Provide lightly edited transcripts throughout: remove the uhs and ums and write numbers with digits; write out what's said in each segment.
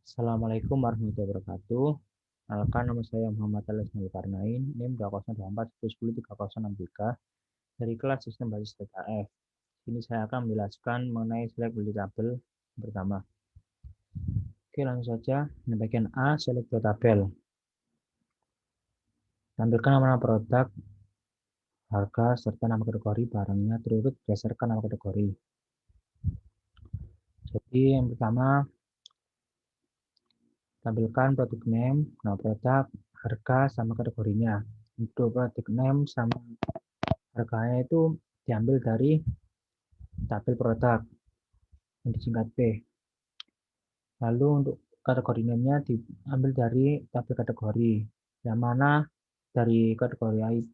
Assalamualaikum warahmatullahi wabarakatuh. Perkenalkan, nama saya Muhammad Alis Mulkarnain, NIM 2024103 dari kelas Sistem Basis Data F. Ini saya akan menjelaskan mengenai select build tabel pertama. Oke, langsung saja. Di bagian A, select build tabel. Tampilkan nama produk, harga, serta nama kategori barangnya terurut berdasarkan nama kategori. Jadi yang pertama, tampilkan produk name, nama produk, harga, sama kategorinya. Untuk produk name sama harganya itu diambil dari tabel produk yang disingkat P. Lalu untuk kategori name-nya diambil dari tabel kategori, yang mana dari kategori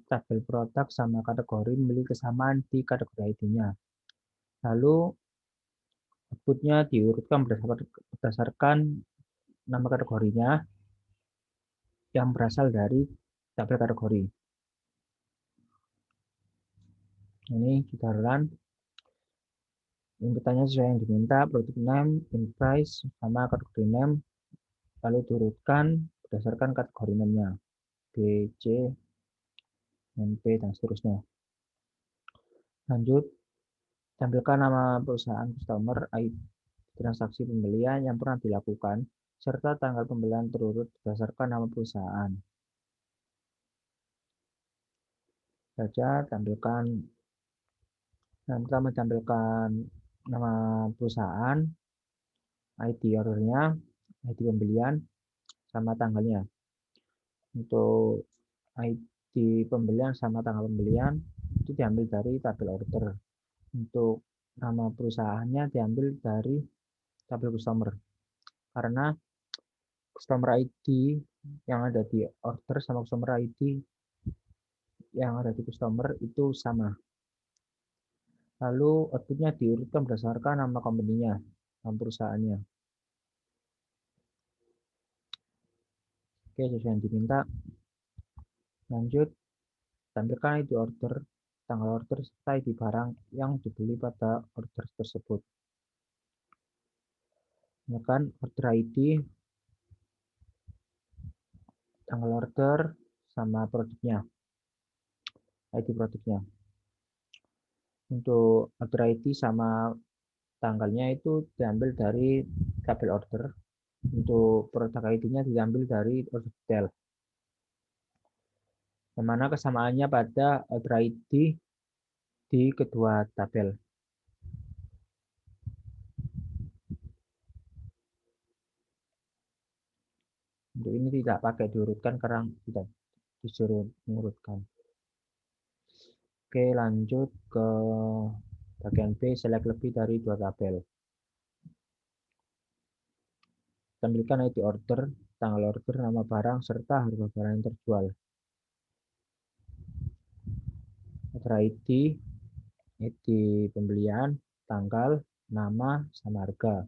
tabel produk sama kategori memiliki kesamaan di kategori ID-nya. Lalu outputnya diurutkan berdasarkan nama kategorinya yang berasal dari tabel kategori. Ini kita run. Inputannya sesuai yang diminta, produk name, in price, sama kategori name, lalu diurutkan berdasarkan kategori name-nya, B, C, MP, dan seterusnya. Lanjut, tampilkan nama perusahaan customer, ID transaksi pembelian yang pernah dilakukan, serta tanggal pembelian terurut berdasarkan nama perusahaan. Saja tampilkan, yang pertama tampilkan nama perusahaan, ID ordernya, ID pembelian, sama tanggalnya. Untuk ID pembelian sama tanggal pembelian itu diambil dari tabel order. Untuk nama perusahaannya diambil dari tabel customer, karena customer ID yang ada di order sama customer ID yang ada di customer itu sama. Lalu outputnya diurutkan berdasarkan nama company-nya, nama perusahaannya. Oke, sesuai yang diminta. Lanjut, tampilkan ID order, tanggal order, serta ID barang yang dibeli pada order tersebut. Misalkan order ID, tanggal order, sama produknya, ID produknya. Untuk order ID sama tanggalnya itu diambil dari tabel order. Untuk produk ID-nya diambil dari order detail. Yang mana kesamaannya pada order ID di kedua tabel. Untuk ini tidak pakai diurutkan karena tidak disuruh mengurutkan. Oke, lanjut ke bagian B, select lebih dari dua tabel. Tampilkan ID order, tanggal order, nama barang, serta harga barang yang terjual. Order ID, ID pembelian, tanggal, nama, sama harga.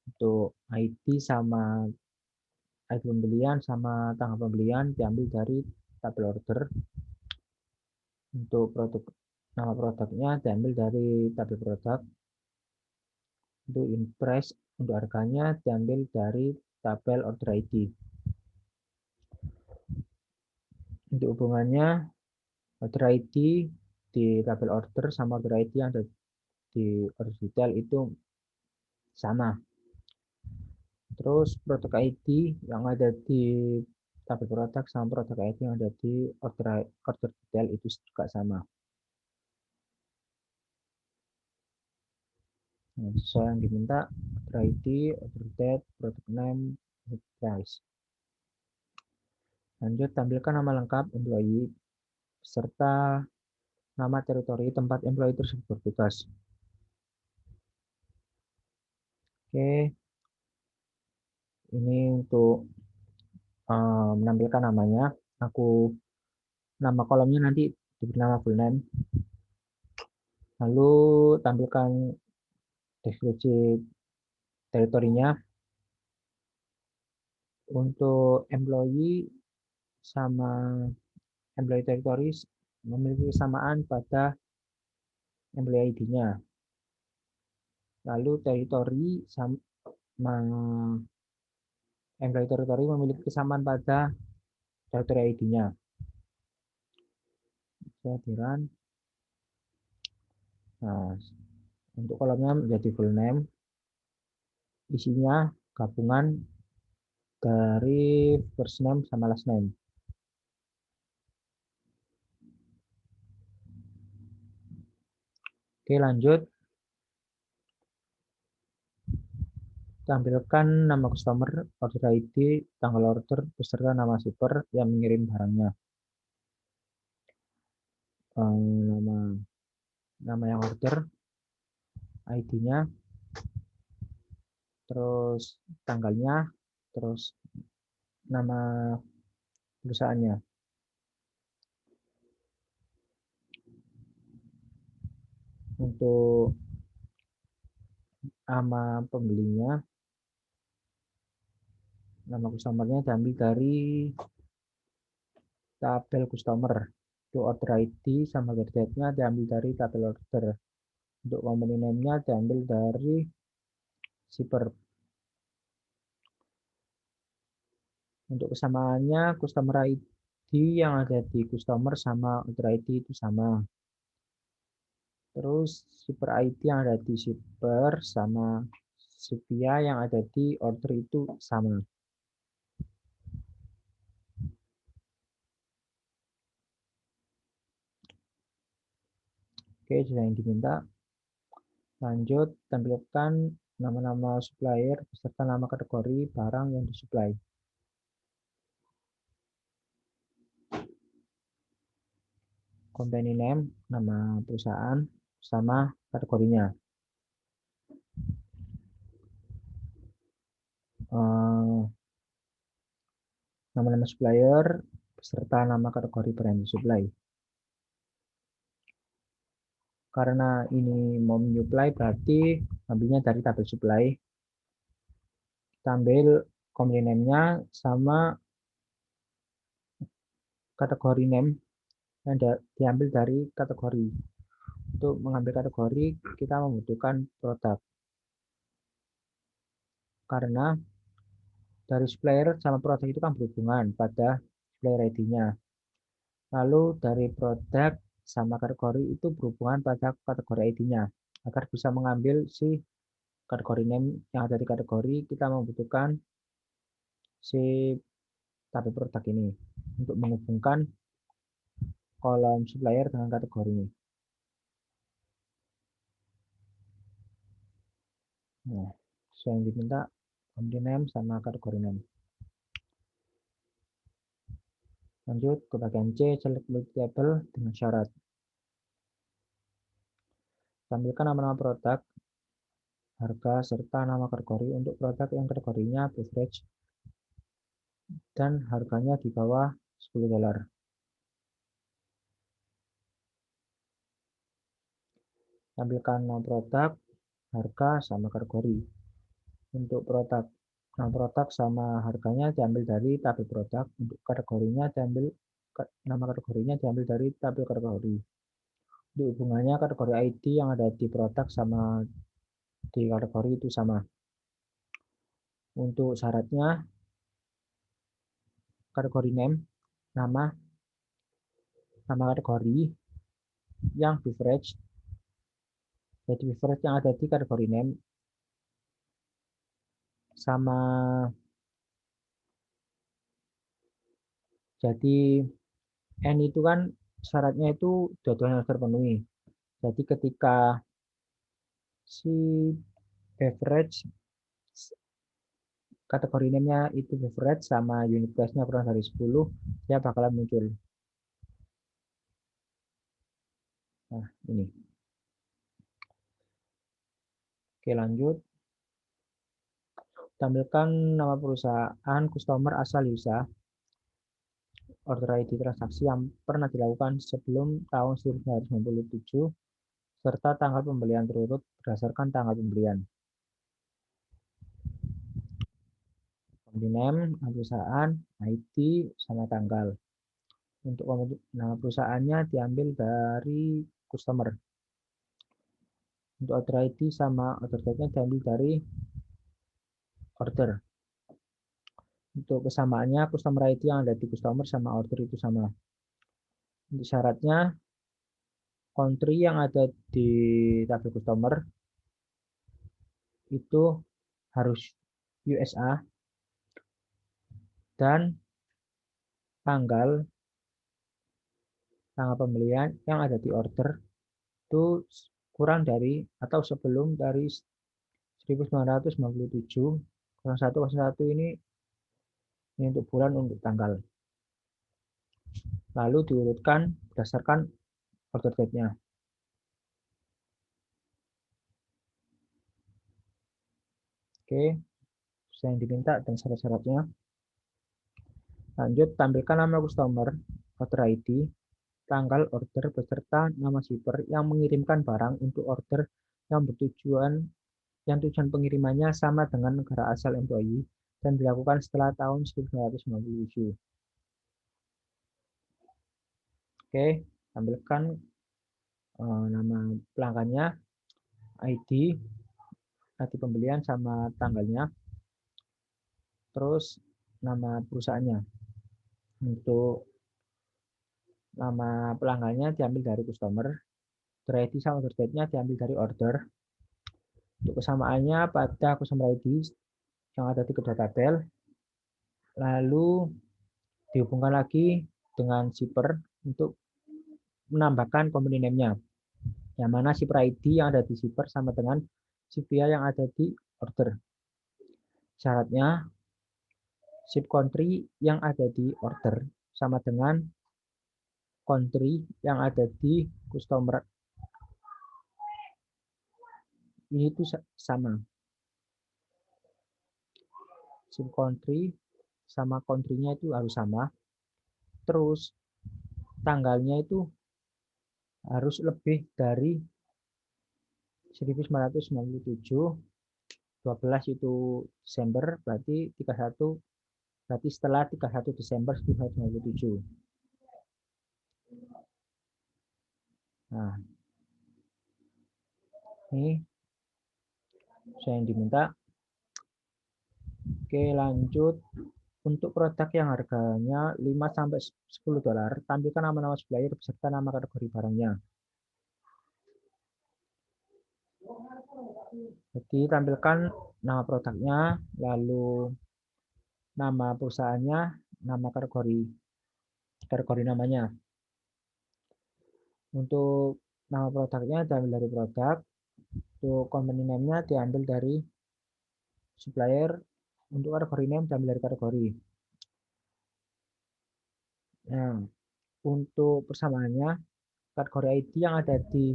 Untuk ID sama ID pembelian sama tanggal pembelian diambil dari tabel order. Untuk produk, nama produknya diambil dari tabel produk. Untuk in price, untuk harganya diambil dari tabel order ID. Untuk hubungannya, order ID di tabel order sama order ID yang ada di order detail itu sama. Terus produk ID yang ada di tabel produk sama produk ID yang ada di order detail itu juga sama. Nah, sesuai yang diminta, order ID, order date, product name, price. Lanjut, tampilkan nama lengkap employee serta nama teritori tempat employee tersebut bertugas. Oke, ini untuk menampilkan namanya. Nama kolomnya nanti diberi nama full name. Lalu tampilkan deskripsi teritorinya. Untuk employee sama employee territories memiliki kesamaan pada employee ID-nya. Lalu teritori sama employee teritori memiliki kesamaan pada teritori ID-nya. Kehadiran. Nah, untuk kolomnya menjadi full name, isinya gabungan dari first name sama last name. Oke, lanjut. Tampilkan nama customer, order ID, tanggal order, beserta nama shipper yang mengirim barangnya. Nama yang order, ID-nya, terus tanggalnya, terus nama perusahaannya. Untuk nama pembelinya, nama customernya diambil dari tabel customer. Untuk order ID sama gadgetnya diambil dari tabel order. Untuk company name-nya diambil dari shipper. Untuk kesamaannya, customer ID yang ada di customer sama order ID itu sama. Terus shipper ID yang ada di shipper sama Shipia yang ada di order itu sama. Oke, sudah yang diminta. Lanjut, tampilkan nama-nama supplier beserta nama kategori barang yang disuplai. Company name, nama perusahaan, sama kategorinya. Nama-nama supplier beserta nama kategori barang yang disuplai. Karena ini mau menyuplai berarti ambilnya dari tabel supply. Kita ambil company name-nya sama kategori name yang diambil dari kategori. Untuk mengambil kategori kita membutuhkan produk. Karena dari supplier sama produk itu kan berhubungan pada supplier ID-nya. Lalu dari produk sama kategori itu berhubungan pada kategori ID-nya. Agar bisa mengambil si kategori name yang ada di kategori, kita membutuhkan si tabel produk ini untuk menghubungkan kolom supplier dengan kategori ini. Nah, sesuai yang diminta company name sama kategori name. Lanjut ke bagian C, select label dengan syarat. Tampilkan nama-nama produk, harga, serta nama kategori untuk produk yang kategorinya beverage dan harganya di bawah $10. Tampilkan nama produk, harga, sama kategori. Untuk produk, nama produk sama harganya diambil dari tabel produk. Untuk kategorinya diambil nama kategorinya diambil dari tabel kategori. Di hubungannya kategori ID yang ada di produk sama di kategori itu sama. Untuk syaratnya kategori name, nama kategori yang beverage, jadi beverage yang ada di kategori name sama, jadi N itu kan syaratnya itu dua-duanya harus terpenuhi. Jadi ketika si beverage kategori name-nya itu beverage sama unit price-nya kurang dari 10, dia bakalan muncul. Nah, ini. Oke, lanjut. Tampilkan nama perusahaan, customer, asal usaha, order ID transaksi yang pernah dilakukan sebelum tahun 1997, serta tanggal pembelian terurut berdasarkan tanggal pembelian. Company name, perusahaan, ID, sama tanggal. Untuk nama perusahaannya diambil dari customer. Untuk order ID sama order type-nya diambil dari order. Untuk kesamaannya, customer ID yang ada di customer sama order itu sama. Untuk syaratnya, country yang ada di tabel customer itu harus USA dan tanggal pembelian yang ada di order itu kurang dari atau sebelum dari 1997 0101 ini untuk bulan, untuk tanggal. Lalu diurutkan berdasarkan order date-nya. Oke, yang diminta dan syarat-syaratnya. Lanjut, tampilkan nama customer, order ID, tanggal order beserta nama shipper yang mengirimkan barang untuk order yang tujuan pengirimannya sama dengan negara asal employee dan dilakukan setelah tahun 1997. Oke, tampilkan nama pelanggannya, ID pembelian sama tanggalnya, terus nama perusahaannya. Untuk nama pelanggannya diambil dari customer, order ID sama order date-nya diambil dari order. Untuk kesamaannya pada customer ID yang ada di kedua tabel, lalu dihubungkan lagi dengan shipper untuk menambahkan company name-nya, yang mana shipper ID yang ada di shipper sama dengan CPA yang ada di order. Syaratnya, ship country yang ada di order sama dengan country yang ada di customer. Ini itu sama. Ship country sama country-nya itu harus sama. Terus tanggalnya itu harus lebih dari 1997, 12 itu Desember, berarti 31, berarti setelah 31 Desember 1997. Nah, ini saya yang diminta. Oke, lanjut. Untuk produk yang harganya 5-10 dolar, tampilkan nama-nama supplier beserta nama kategori barangnya. Jadi tampilkan nama produknya, lalu nama perusahaannya, nama kategori namanya. Untuk nama produknya diambil dari produk, untuk company name-nya diambil dari supplier, untuk kategori name diambil dari kategori. Nah, untuk persamaannya, kategori ID yang ada di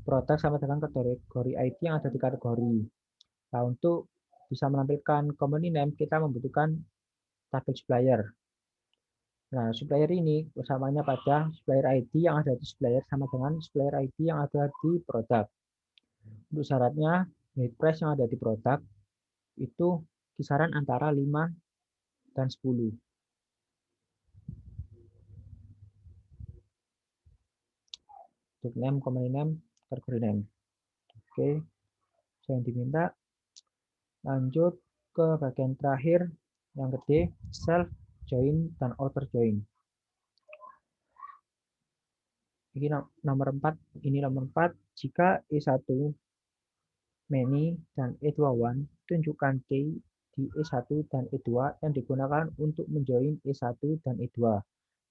produk sama dengan kategori ID yang ada di kategori. Nah, untuk bisa menampilkan company name, kita membutuhkan tabel supplier. Nah, supplier ini bersamanya pada supplier ID yang ada di supplier sama dengan supplier ID yang ada di produk. Untuk syaratnya, unit price yang ada di produk itu kisaran antara 5 dan 10. Untuk name, company name, kategori name. Oke, saya yang diminta. Lanjut ke bagian terakhir, yang gede, self join dan outer join. Ini nomor 4, jika E1 many dan E21 tunjukkan key di E1 dan E2 yang digunakan untuk menjoin E1 dan E2.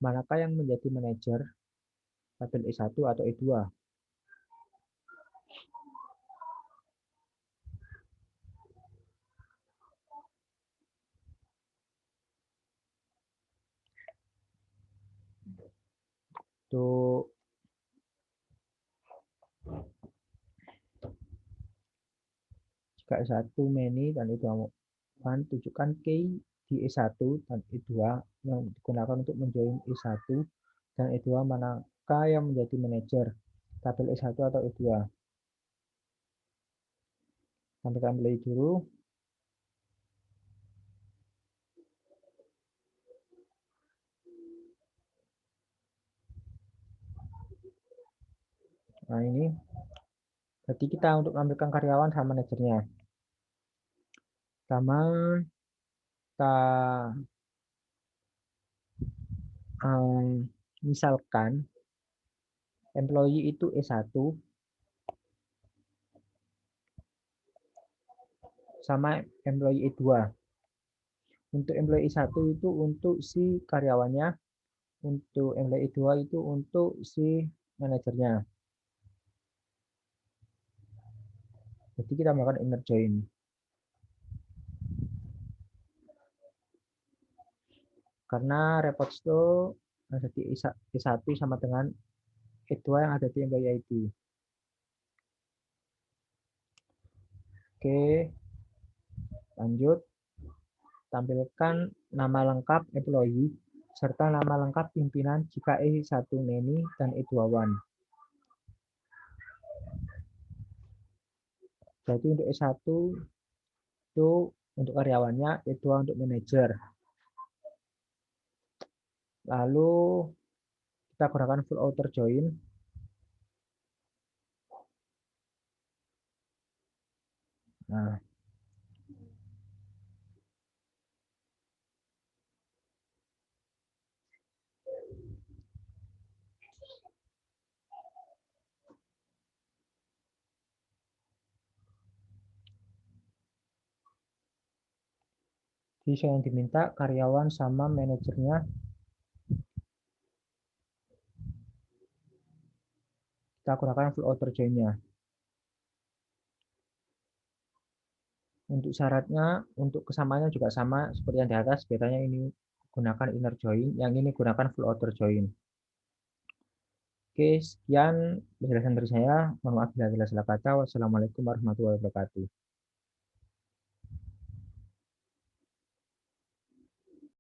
Manakah yang menjadi manajer tabel E1 atau E2? Untuk jika E1 many dan E21 tunjukkan key di E1 dan E2 yang digunakan untuk menjoin E1 dan E2, manakah yang menjadi manajer tabel E1 atau E2? Sampaikan play dulu. Nah, ini Jadi kita untuk menampilkan karyawan sama manajernya. Pertama, kita misalkan employee itu E1 sama employee E2. Untuk employee E1 itu untuk si karyawannya, untuk employee E2 itu untuk si manajernya. Jadi kita melakukan inner join. Karena report itu ada di E1 sama dengan E2 yang ada di employee ID. Oke, lanjut. Tampilkan nama lengkap employee serta nama lengkap pimpinan jika E1 Neni dan E2 Wan. Jadi untuk E1 itu untuk karyawannya, E2 untuk manajer. Lalu kita gunakan full outer join. Nah, jadi yang diminta karyawan sama manajernya kita gunakan full outer join-nya. Untuk syaratnya, untuk kesamaannya juga sama seperti yang di atas, bedanya ini gunakan inner join, yang ini gunakan full outer join. Oke, sekian penjelasan dari saya. Mohon maaf bila salah kata. Wassalamualaikum warahmatullahi wabarakatuh.